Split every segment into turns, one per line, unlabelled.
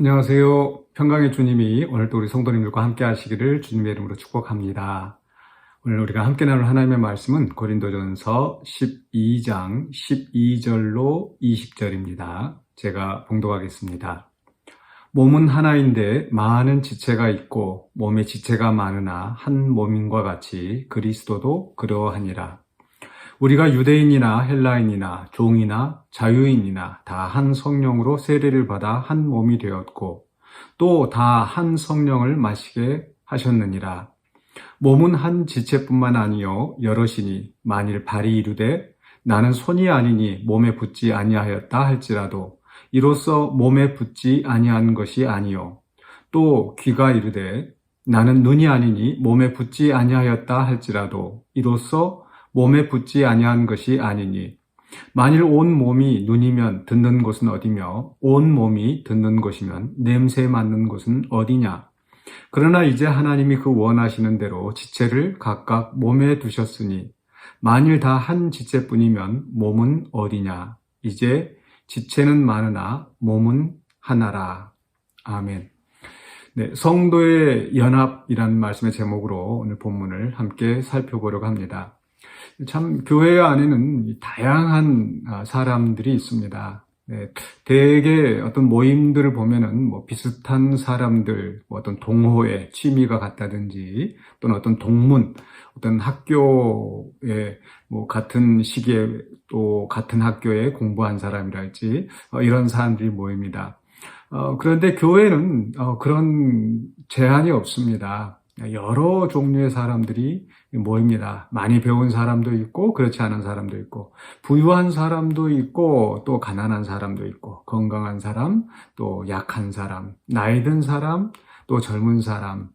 안녕하세요. 평강의 주님이 오늘도 우리 성도님들과 함께 하시기를 주님의 이름으로 축복합니다. 오늘 우리가 함께 나눌 하나님의 말씀은 고린도전서 12장 12절로 20절입니다. 제가 봉독하겠습니다. 몸은 하나인데 많은 지체가 있고 몸에 지체가 많으나 한 몸인과 같이 그리스도도 그러하니라. 우리가 유대인이나 헬라인이나 종이나 자유인이나 다 한 성령으로 세례를 받아 한 몸이 되었고 또 다 한 성령을 마시게 하셨느니라. 몸은 한 지체뿐만 아니요 여럿이니 만일 발이 이르되 나는 손이 아니니 몸에 붙지 아니하였다 할지라도 이로써 몸에 붙지 아니한 것이 아니요 또 귀가 이르되 나는 눈이 아니니 몸에 붙지 아니하였다 할지라도 이로써 몸에 붙지 아니한 것이 아니니 만일 온 몸이 눈이면 듣는 곳은 어디며 온 몸이 듣는 곳이면 냄새 맡는 곳은 어디냐. 그러나 이제 하나님이 그 원하시는 대로 지체를 각각 몸에 두셨으니 만일 다 한 지체뿐이면 몸은 어디냐. 이제 지체는 많으나 몸은 하나라. 아멘. 네, 성도의 연합이라는 말씀의 제목으로 오늘 본문을 함께 살펴보려고 합니다. 참 교회 안에는 다양한 사람들이 있습니다. 네, 대개 어떤 모임들을 보면은 비슷한 사람들, 어떤 동호회, 취미가 같다든지 또는 어떤 동문, 어떤 학교에 같은 시기에 또 같은 학교에 공부한 사람이랄지 이런 사람들이 모입니다. 그런데 교회는 그런 제한이 없습니다. 여러 종류의 사람들이 모입니다. 많이 배운 사람도 있고 그렇지 않은 사람도 있고 부유한 사람도 있고 또 가난한 사람도 있고 건강한 사람 또 약한 사람 나이 든 사람 또 젊은 사람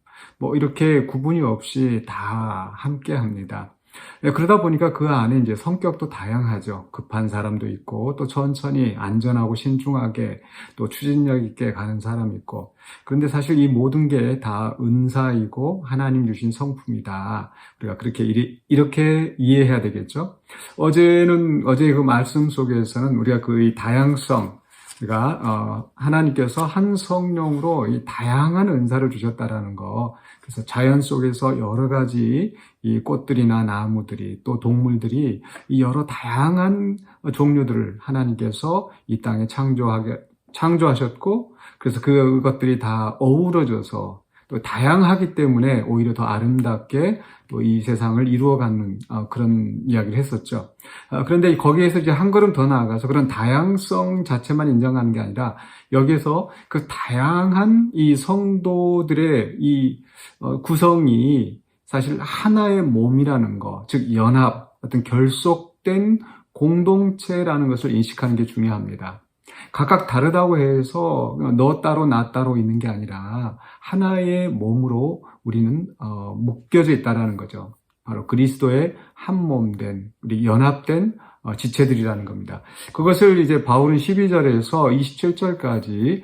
이렇게 구분이 없이 다 함께 합니다. 그러다 보니까 그 안에 이제 성격도 다양하죠. 급한 사람도 있고 또 천천히 안전하고 신중하게 또 추진력 있게 가는 사람이 있고 그런데 사실 이 모든 게 다 은사이고 하나님 주신 성품이다. 우리가 그렇게 이렇게 이해해야 되겠죠. 어제 그 말씀 속에서는 우리가 그 다양성 우리가 하나님께서 한 성령으로 이 다양한 은사를 주셨다라는 거. 그래서 자연 속에서 여러 가지 이 꽃들이나 나무들이 또 동물들이 이 여러 다양한 종류들을 하나님께서 이 땅에 창조하셨고 그래서 그것들이 다 어우러져서 또 다양하기 때문에 오히려 더 아름답게 또 이 세상을 이루어가는 그런 이야기를 했었죠. 그런데 거기에서 이제 한 걸음 더 나아가서 그런 다양성 자체만 인정하는 게 아니라 여기에서 그 다양한 이 성도들의 이 구성이 사실 하나의 몸이라는 거, 즉 연합, 어떤 결속된 공동체라는 것을 인식하는 게 중요합니다. 각각 다르다고 해서 너 따로 나 따로 있는 게 아니라 하나의 몸으로 우리는 묶여져 있다는 거죠. 바로 그리스도의 한 몸된 우리 연합된 지체들이라는 겁니다. 그것을 이제 바울은 12절에서 27절까지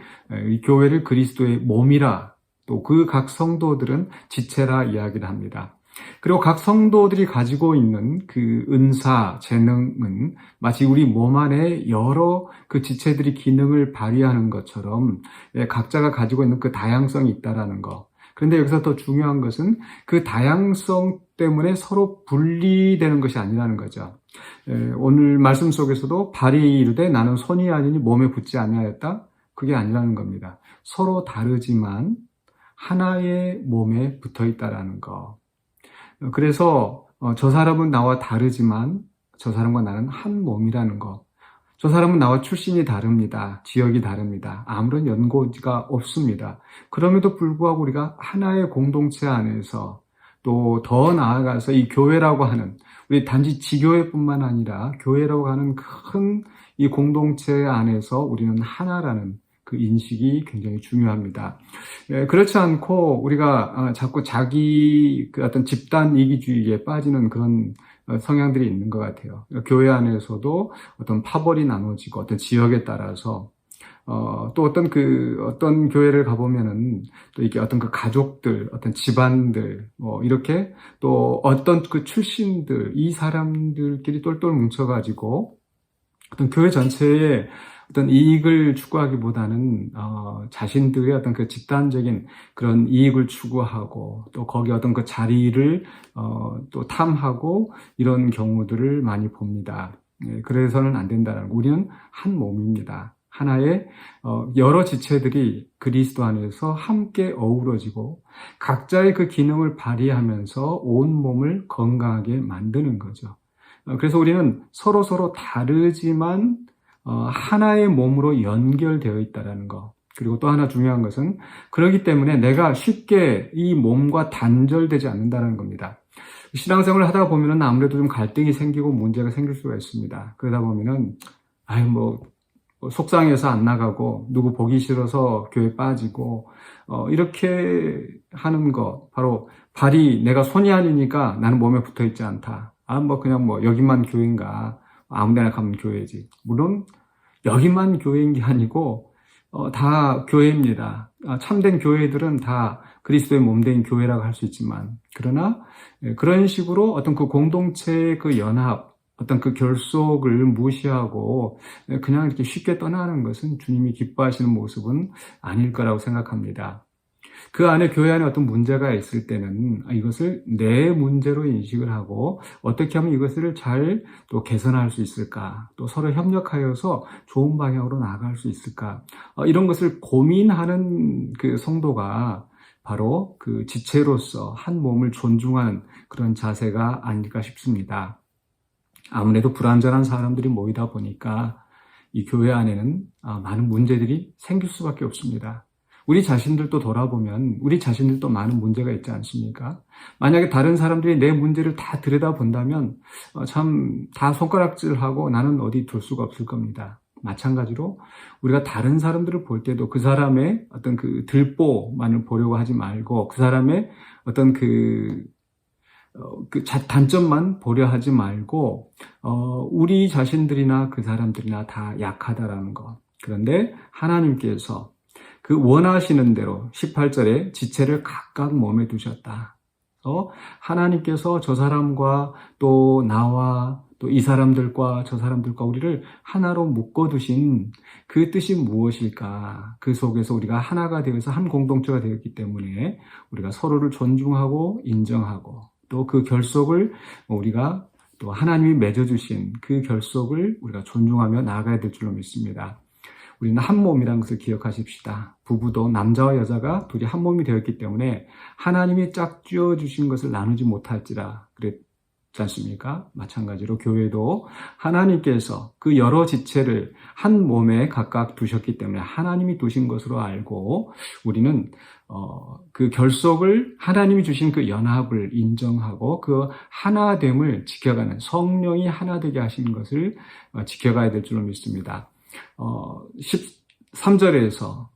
이 교회를 그리스도의 몸이라 또 그 각 성도들은 지체라 이야기를 합니다. 그리고 각 성도들이 가지고 있는 그 은사, 재능은 마치 우리 몸 안에 여러 그 지체들이 기능을 발휘하는 것처럼 각자가 가지고 있는 그 다양성이 있다라는 거. 그런데 여기서 더 중요한 것은 그 다양성 때문에 서로 분리되는 것이 아니라는 거죠. 오늘 말씀 속에서도 발이 이르되 나는 손이 아니니 몸에 붙지 아니하였다. 그게 아니라는 겁니다. 서로 다르지만 하나의 몸에 붙어 있다라는 거. 그래서 저 사람은 나와 다르지만 저 사람과 나는 한 몸이라는 거. 저 사람은 나와 출신이 다릅니다. 지역이 다릅니다. 아무런 연고지가 없습니다. 그럼에도 불구하고 우리가 하나의 공동체 안에서 또 더 나아가서 이 교회라고 하는 우리 단지 지교회뿐만 아니라 교회라고 하는 큰 이 공동체 안에서 우리는 하나라는 그 인식이 굉장히 중요합니다. 그렇지 않고 우리가 자꾸 자기 그 어떤 집단 이기주의에 빠지는 그런 성향들이 있는 것 같아요. 교회 안에서도 어떤 파벌이 나눠지고 어떤 지역에 따라서 또 어떤 교회를 가보면은 또 이게 어떤 그 가족들, 어떤 집안들, 이렇게 또 어떤 그 출신들, 이 사람들끼리 똘똘 뭉쳐가지고 어떤 교회 전체에 어떤 이익을 추구하기보다는 자신들의 어떤 그 집단적인 그런 이익을 추구하고 또 거기 어떤 그 자리를 또 탐하고 이런 경우들을 많이 봅니다. 그래서는 안 된다는 거. 우리는 한 몸입니다. 하나의 여러 지체들이 그리스도 안에서 함께 어우러지고 각자의 그 기능을 발휘하면서 온 몸을 건강하게 만드는 거죠. 그래서 우리는 서로 다르지만 하나의 몸으로 연결되어 있다는 거. 그리고 또 하나 중요한 것은 그렇기 때문에 내가 쉽게 이 몸과 단절되지 않는다는 겁니다. 신앙생활을 하다 보면은 아무래도 좀 갈등이 생기고 문제가 생길 수가 있습니다. 그러다 보면은 속상해서 안 나가고 누구 보기 싫어서 교회 빠지고 이렇게 하는 거 바로 발이 내가 손이 아니니까 나는 몸에 붙어 있지 않다. 그냥 여기만 교회인가, 아무데나 가면 교회지. 물론 여기만 교회인 게 아니고 다 교회입니다. 참된 교회들은 다 그리스도의 몸된 교회라고 할 수 있지만, 그러나 그런 식으로 어떤 그 공동체의 그 연합, 어떤 그 결속을 무시하고 그냥 이렇게 쉽게 떠나는 것은 주님이 기뻐하시는 모습은 아닐 거라고 생각합니다. 그 안에 교회 안에 어떤 문제가 있을 때는 이것을 내 문제로 인식을 하고 어떻게 하면 이것을 잘 또 개선할 수 있을까, 또 서로 협력하여서 좋은 방향으로 나아갈 수 있을까, 이런 것을 고민하는 그 성도가 바로 그 지체로서 한 몸을 존중하는 그런 자세가 아닐까 싶습니다. 아무래도 불완전한 사람들이 모이다 보니까 이 교회 안에는 많은 문제들이 생길 수밖에 없습니다. 우리 자신들도 돌아보면 우리 자신들도 많은 문제가 있지 않습니까? 만약에 다른 사람들이 내 문제를 다 들여다본다면 참 다 손가락질하고 나는 어디 둘 수가 없을 겁니다. 마찬가지로 우리가 다른 사람들을 볼 때도 그 사람의 어떤 그 들보만을 보려고 하지 말고 그 사람의 어떤 그 단점만 보려 하지 말고 우리 자신들이나 그 사람들이나 다 약하다라는 것. 그런데 하나님께서 그 원하시는 대로 18절에 지체를 각각 몸에 두셨다. 하나님께서 저 사람과 또 나와 또 이 사람들과 저 사람들과 우리를 하나로 묶어두신 그 뜻이 무엇일까? 그 속에서 우리가 하나가 되어서 한 공동체가 되었기 때문에 우리가 서로를 존중하고 인정하고 또 그 결속을 우리가 또 하나님이 맺어주신 그 결속을 우리가 존중하며 나아가야 될 줄로 믿습니다. 우리는 한 몸이라는 것을 기억하십시다. 부부도 남자와 여자가 둘이 한 몸이 되었기 때문에 하나님이 짝지어 주신 것을 나누지 못할지라 그랬지 않습니까? 마찬가지로 교회도 하나님께서 그 여러 지체를 한 몸에 각각 두셨기 때문에 하나님이 두신 것으로 알고 우리는 그 결속을 하나님이 주신 그 연합을 인정하고 그 하나됨을 지켜가는 성령이 하나 되게 하시는 것을 지켜가야 될 줄로 믿습니다. 13절에서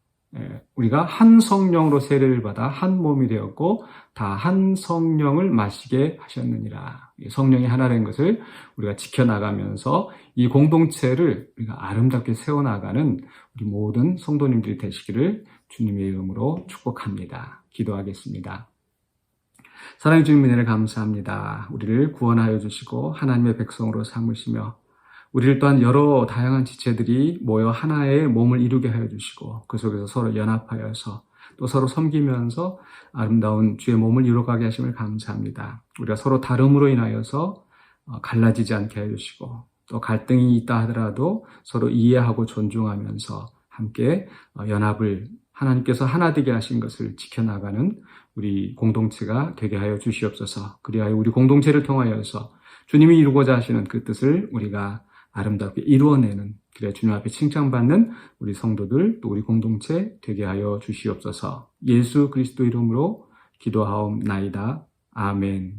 우리가 한 성령으로 세례를 받아 한 몸이 되었고 다 한 성령을 마시게 하셨느니라. 성령이 하나 된 것을 우리가 지켜나가면서 이 공동체를 우리가 아름답게 세워나가는 우리 모든 성도님들이 되시기를 주님의 이름으로 축복합니다. 기도하겠습니다. 사랑의 주님 은혜를 감사합니다. 우리를 구원하여 주시고 하나님의 백성으로 삼으시며 우리를 또한 여러 다양한 지체들이 모여 하나의 몸을 이루게 하여 주시고 그 속에서 서로 연합하여서 또 서로 섬기면서 아름다운 주의 몸을 이루어가게 하심을 감사합니다. 우리가 서로 다름으로 인하여서 갈라지지 않게 해 주시고 또 갈등이 있다 하더라도 서로 이해하고 존중하면서 함께 연합을 하나님께서 하나 되게 하신 것을 지켜나가는 우리 공동체가 되게 하여 주시옵소서. 그리하여 우리 공동체를 통하여서 주님이 이루고자 하시는 그 뜻을 우리가 아름답게 이루어내는, 그래 주님 앞에 칭찬받는 우리 성도들 또 우리 공동체 되게 하여 주시옵소서. 예수 그리스도 이름으로 기도하옵나이다. 아멘.